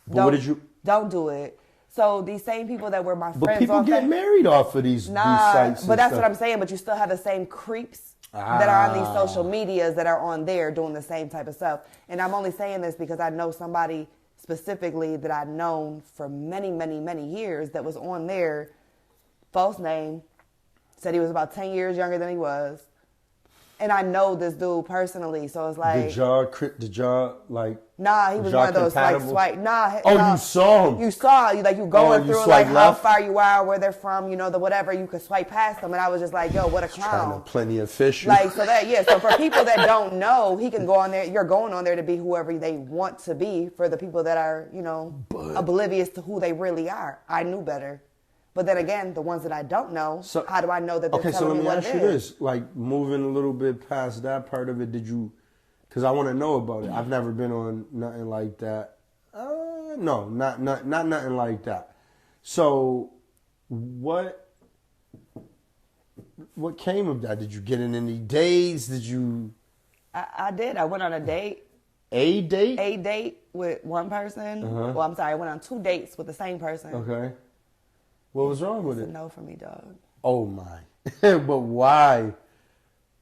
But what did you? Don't do it. So these same people that were my friends. But people on get married off of these sites. But that's what I'm saying. But you still have the same creeps that are on these social medias that are on there doing the same type of stuff. And I'm only saying this because I know somebody specifically that I've known for many, many, many years that was on there. False name. Said he was about 10 years younger than he was. And I know this dude personally, so it's like... Did y'all like... Nah, he was one of those compatible? like swipe. Nah. You saw him. You saw, you going you through swipe like how left? far you are, where they're from, the whatever. You could swipe past them, and I was just like, yo, what a Trying clown. to plenty of fish. Like so for people that don't know, he can go on there. You're going on there to be whoever they want to be. For the people that are oblivious to who they really are, I knew better. But then again, the ones that I don't know, how do I know that they're telling me what it is? Okay, so let me ask you this. Like, moving a little bit past that part of it, did you... Because I want to know about it. I've never been on nothing like that. No, not nothing like that. So, what came of that? Did you get in any dates? Did you... I did. I went on a date. A date? A date with one person. Well, I'm sorry. I went on 2 dates with the same person. Okay. What was wrong with It's it? a no for me, dog. Oh my! But why?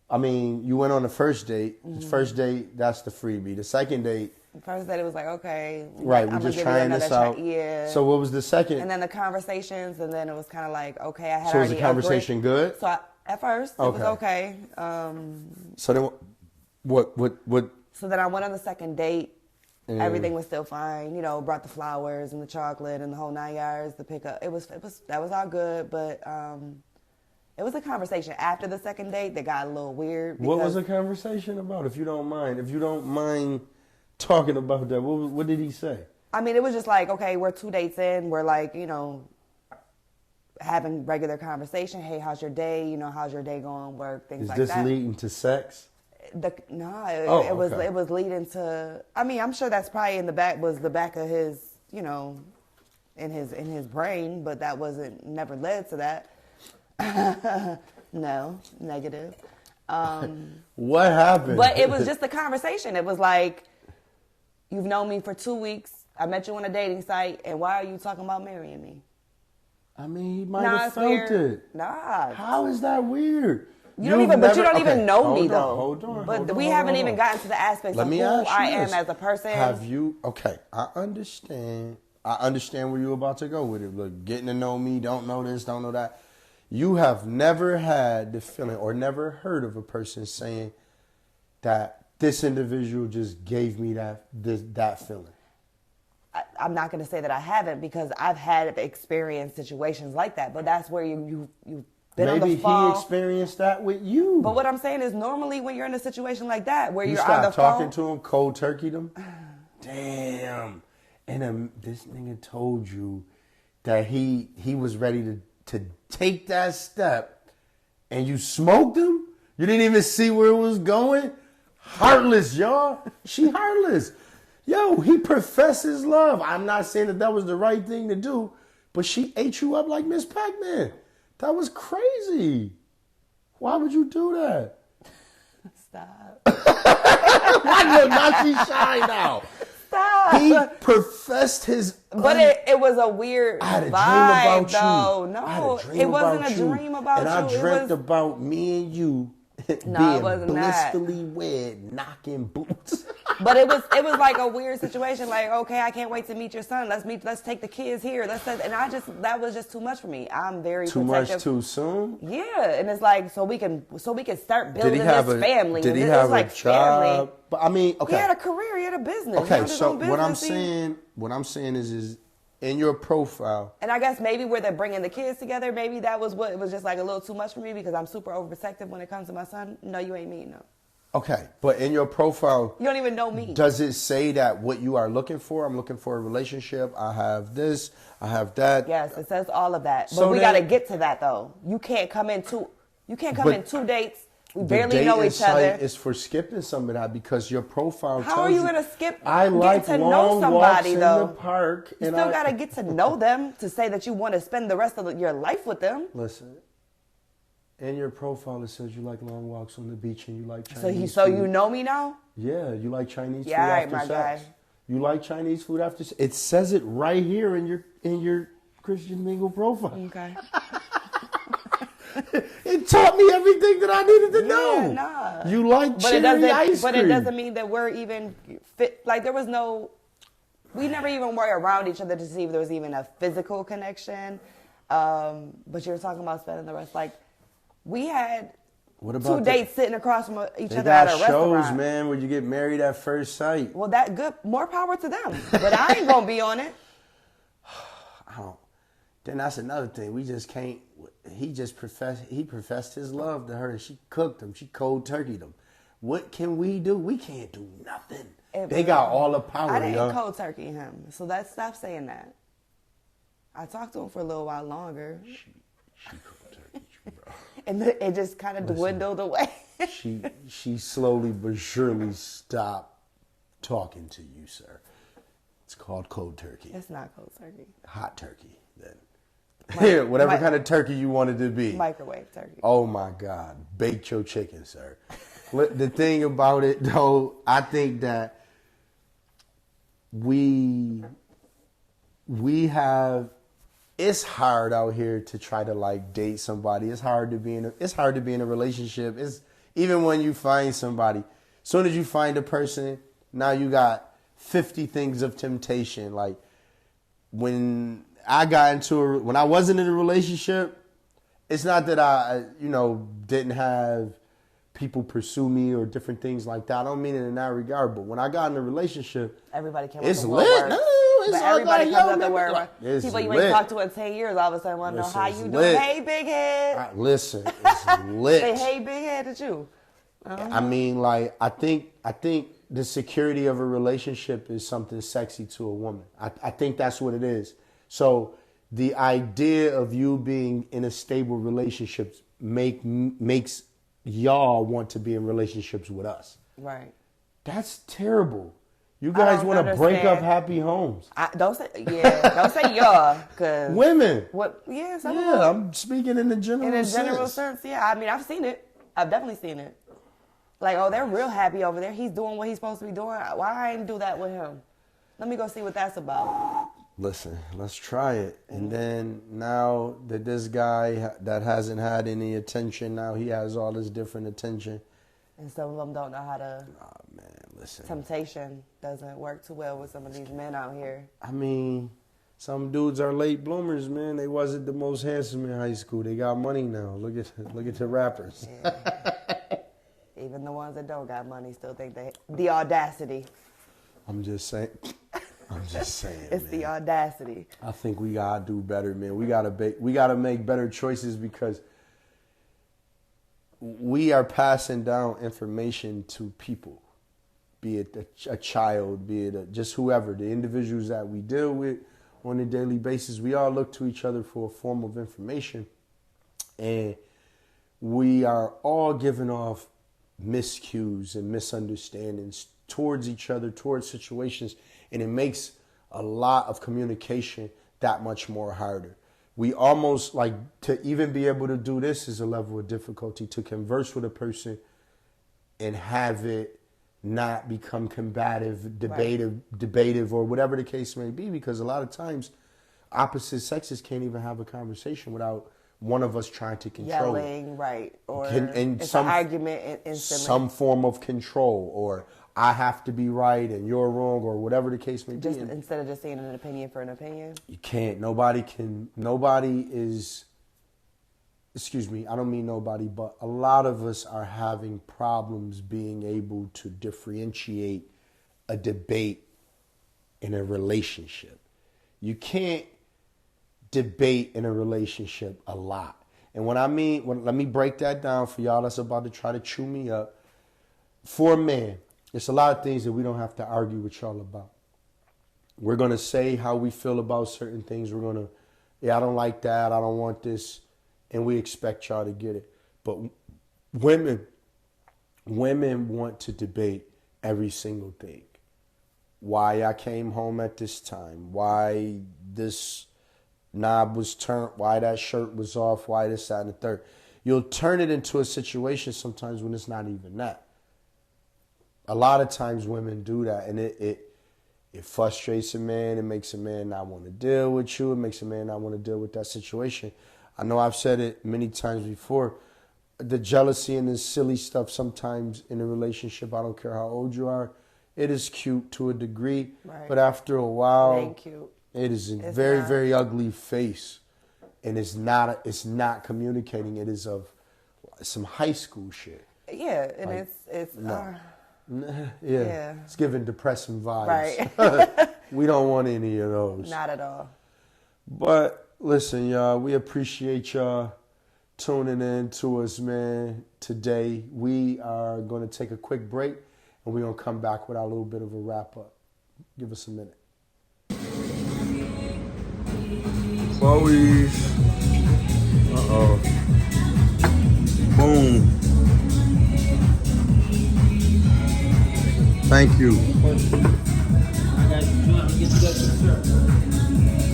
I mean, you went on the first date. The first date, that's the freebie. The second date, The first date, it was like, okay, right? I'm We're just gonna give you trying another this out. Yeah. So what was the second? And then the conversations, and then it was kind of like, okay, I had So was already the conversation agreed. good? So at first, it was okay. So then, what? So then I went on the second date. And Everything was still fine, brought the flowers and the chocolate and the whole 9 yards, the pickup. That was all good, but it was a conversation after the second date that got a little weird. What was the conversation about? If you don't mind talking about that, what did he say? I mean, it was just like, okay, we're 2 dates in, we're like, having regular conversation. Hey, how's your day? How's your day going? Work, things like that. Is this leading to sex? It was leading to. I mean, I'm sure that's probably in the back of his, in his brain, but that never led to that. No, negative. What happened? But it was just a conversation. It was like, you've known me for 2 weeks. I met you on a dating site, and why are you talking about marrying me? I mean, he might have felt weird. it. Nah. How is that weird? You don't even know me though. Hold on. But we haven't even gotten to the aspects of who I am as a person. Have you? Okay, I understand. I understand where you're about to go with it. Look, getting to know me, don't know this, don't know that. You have never had the feeling or never heard of a person saying that this individual just gave me that feeling. I'm not going to say that I haven't because I've had experienced situations like that. But that's where you've been on Maybe the phone. he experienced that with you. But what I'm saying is normally when you're in a situation like that where you you're on the stop talking phone. to him, cold turkey them. Damn. And this nigga told you that he was ready to take that step, and you smoked him. You didn't even see where it was going. Heartless, y'all. She heartless. Yo, he professes love. I'm not saying that was the right thing to do, but she ate you up like Miss Pac-Man. That was crazy. Why would you do that? Stop. Now she shy now. Stop. He professed his. But it was a weird I had a vibe, dream about though. you. No, I had a dream it wasn't about a you. dream about and you. And I dreamt it was, about me and you No, being it wasn't that. blissfully wed, knocking boots. But it was like a weird situation. Like, okay, I can't wait to meet your son. Let's take the kids here. And that was just too much for me. I'm very Too protective. much too soon. Yeah, and it's like so we can start building this family. Did he It's have like a job? family. But I mean, okay. He had a career. He had a business. He Okay, had his so own what business. I'm saying is in your profile. And I guess maybe where they're bringing the kids together, maybe that was what it was just like a little too much for me because I'm super overprotective when it comes to my son. No, you ain't me, no. Okay, but in your profile, You don't even know me. does it say that what you are looking for? I'm looking for a relationship. I have this. I have that. Yes, it says all of that. But So we then- got to get to that though. You can't come in two dates. We The barely know dating each other. site is for skipping some of that because your profile How tells are you gonna skip I like get to know long somebody walks in though? the park. You and still I- got to get to know them to say that you want to spend the rest of your life with them. Listen, in your profile it says you like long walks on the beach and you like So Chinese so food. you know me now? Yeah, you like Chinese Yeah, food all right, after my sex. guy. You like Chinese food after sex. It says it right here in your Christian Mingle profile. Okay. It taught me everything that I needed to know. nah. You like But it cherry ice doesn't. cream. But it doesn't mean that we're even fit. Like there was no. We never even were around each other to see if there was even a physical connection. But you were talking about spending the rest. Like we had What about two dates sitting across from each They other at got a shows, restaurant. man, where you get married at first sight. Well, that good. More power to them. But I ain't gonna be on it. I don't. Then that's another thing. We just can't. He professed his love to her, and she cooked him. She cold turkeyed him. What can we do? We can't do nothing. They got all the power. I didn't yo. cold turkey him, so stop saying that. I talked to him for a little while longer, She cold turkeyed you, bro. and it just kind of dwindled away. She slowly but surely stopped talking to you, sir. It's called cold turkey. It's not cold turkey. Hot turkey, then. Whatever mi- kind of turkey you wanted to be. Microwave turkey. Oh my God. Bake your chicken, sir. The thing about it, though, I think that we have, it's hard out here to try to like date somebody. It's hard to be in a relationship. It's even when you find somebody, as soon as you find a person, now you got 50 things of temptation. Like when I wasn't in a relationship, it's not that I didn't have people pursue me or different things like that. I don't mean it in that regard, but when I got in a relationship, Everybody came it's up lit. with No, words. it's But all everybody like, comes yo, up the man, word. like, it's People you lit. ain't talked to in 10 years all of a sudden want to know Listen, how it's you lit. doing. Hey, big head. Listen, it's lit. Say, hey, big head at you. I mean, like, I think the security of a relationship is something sexy to a woman. I think that's what it is. So the idea of you being in a stable relationship makes y'all want to be in relationships with us. Right. That's terrible. You guys don't want to break up understand. happy homes. Don't say y'all, cause Women. what? Yeah, some of Yeah, them. I'm speaking in the general In a sense. general sense, yeah. I mean, I've seen it. I've definitely seen it. Like, oh, they're real happy over there. He's doing what he's supposed to be doing. Why I ain't do that with him? Let me go see what that's about. Listen, let's try it. And then now that this guy that hasn't had any attention, now he has all this different attention. And some of them don't know how to. Oh, man, listen. Temptation doesn't work too well with some of these men out here. I mean, some dudes are late bloomers, man. They wasn't the most handsome in high school. They got money now. Look at the rappers. Even the ones that don't got money still think the audacity. I'm just saying. I'm just saying, It's man. the audacity. I think we gotta do better, man. We gotta make better choices because we are passing down information to people, be it a child, be it just whoever, the individuals that we deal with on a daily basis. We all look to each other for a form of information, and we are all giving off miscues and misunderstandings towards each other, towards situations, and it makes a lot of communication that much more harder. We almost like to even be able to do this is a level of difficulty, to converse with a person and have it not become combative, debative, or whatever the case may be, because a lot of times opposite sexes can't even have a conversation without one of us trying to control Yelling, it. right. Or And it's some- an argument instantly. Some form of control, or I have to be right and you're wrong, or whatever the case may just be. And instead of just saying an opinion for an opinion. you can't. Nobody is, excuse me, I don't mean nobody, but a lot of us are having problems being able to differentiate a debate in a relationship. You can't debate in a relationship a lot. And what I mean, let me break that down for y'all that's about to try to chew me up. For a man, it's a lot of things that we don't have to argue with y'all about. We're going to say how we feel about certain things. We're going to, yeah, I don't like that. I don't want this. And we expect y'all to get it. But women want to debate every single thing. Why I came home at this time. Why this knob was turned. Why that shirt was off. Why this, that, and the third. You'll turn it into a situation sometimes when it's not even that. A lot of times women do that, and it frustrates a man. It makes a man not want to deal with you. It makes a man not want to deal with that situation. I know I've said it many times before. The jealousy and the silly stuff sometimes in a relationship, I don't care how old you are, it is cute to a degree. Right. But after a while, It ain't cute. it is a It's very, not. very ugly face. And it's not communicating. It is of some high school shit. Yeah, and Like, it's no. Yeah. Yeah. It's giving depressing vibes. right. We don't want any of those. Not at all. But listen, y'all, we appreciate y'all tuning in to us, man. Today, we are going to take a quick break, and we're going to come back with our little bit of a wrap up. Give us a minute. Chloe's. Uh-oh. Boom. Thank you.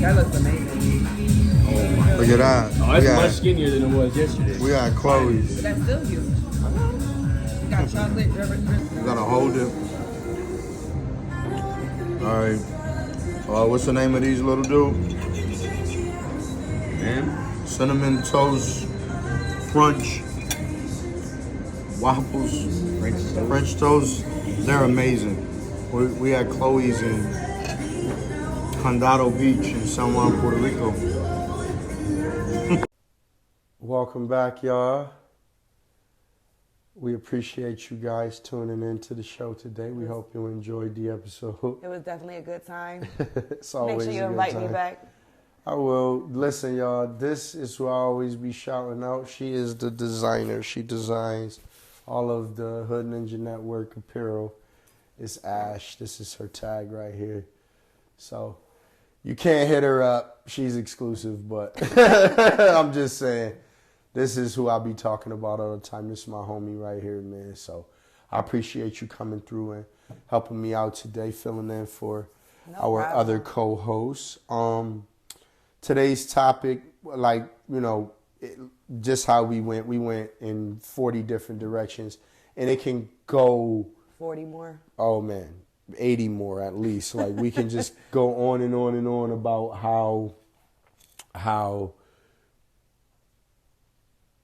That looks amazing. Look at that. Oh, it's much skinnier than it was yesterday. We got Chloe's. That's still huge. You got chocolate, You gotta hold it. Alright. What's the name of these little dude? Man, Cinnamon Toast Crunch Waffles. French toast. They're amazing. We had Chloe's in Condado Beach in San Juan, Puerto Rico. Welcome back, y'all. We appreciate you guys tuning in to the show today. We hope you enjoyed the episode. It was definitely a good time. It's always Make sure you a good invite me time. back. I will. Listen, y'all, this is who I always be shouting out. She is the designer. She designs all of the Hood Ninja Network apparel. It's Ash. This is her tag right here. So you can't hit her up. She's exclusive, but I'm just saying, this is who I'll be talking about all the time. This is my homie right here, man. So I appreciate you coming through and helping me out today, filling in for our problem. other co-hosts. Today's topic, like, just how we went in 40 different directions, and it can go, 40 more. oh man, 80 more at least. Like, we can just go on and on and on about how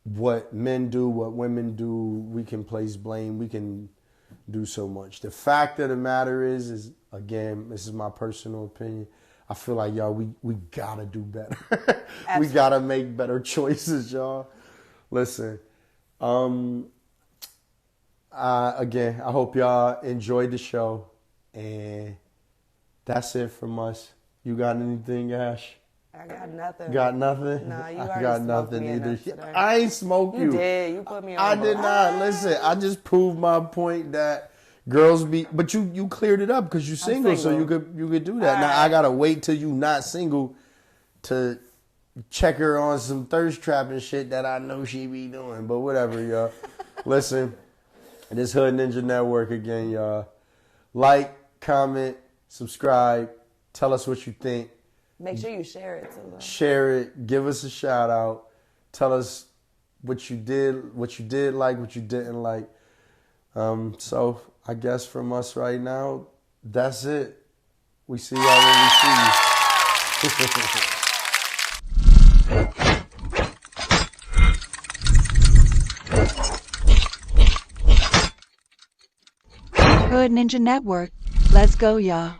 what men do, what women do, we can place blame, we can do so much. The fact of the matter is again, this is my personal opinion, I feel like, y'all, we gotta do better. We gotta make better choices, y'all. Listen, again, I hope y'all enjoyed the show, and That's it from us. You got anything, Ash? I got nothing. Got nothing? Nah, you I already got smoked nothing me either. enough today. I ain't smoke you. You did. You put me on. I did not. Listen, I just proved my point that girls be, but you cleared it up because you single, so you could do that. All Now right. I gotta wait till you not single to check her on some thirst trapping shit that I know she be doing. But whatever, y'all. Listen, this Hood Ninja Network again, y'all. Like, comment, subscribe, tell us what you think. Make sure you share it too. Though. Share it, give us a shout out, tell us what you did like, what you didn't like. So I guess from us right now, that's it. We see y'all when we see you. Hood Ninja Network. Let's go, y'all.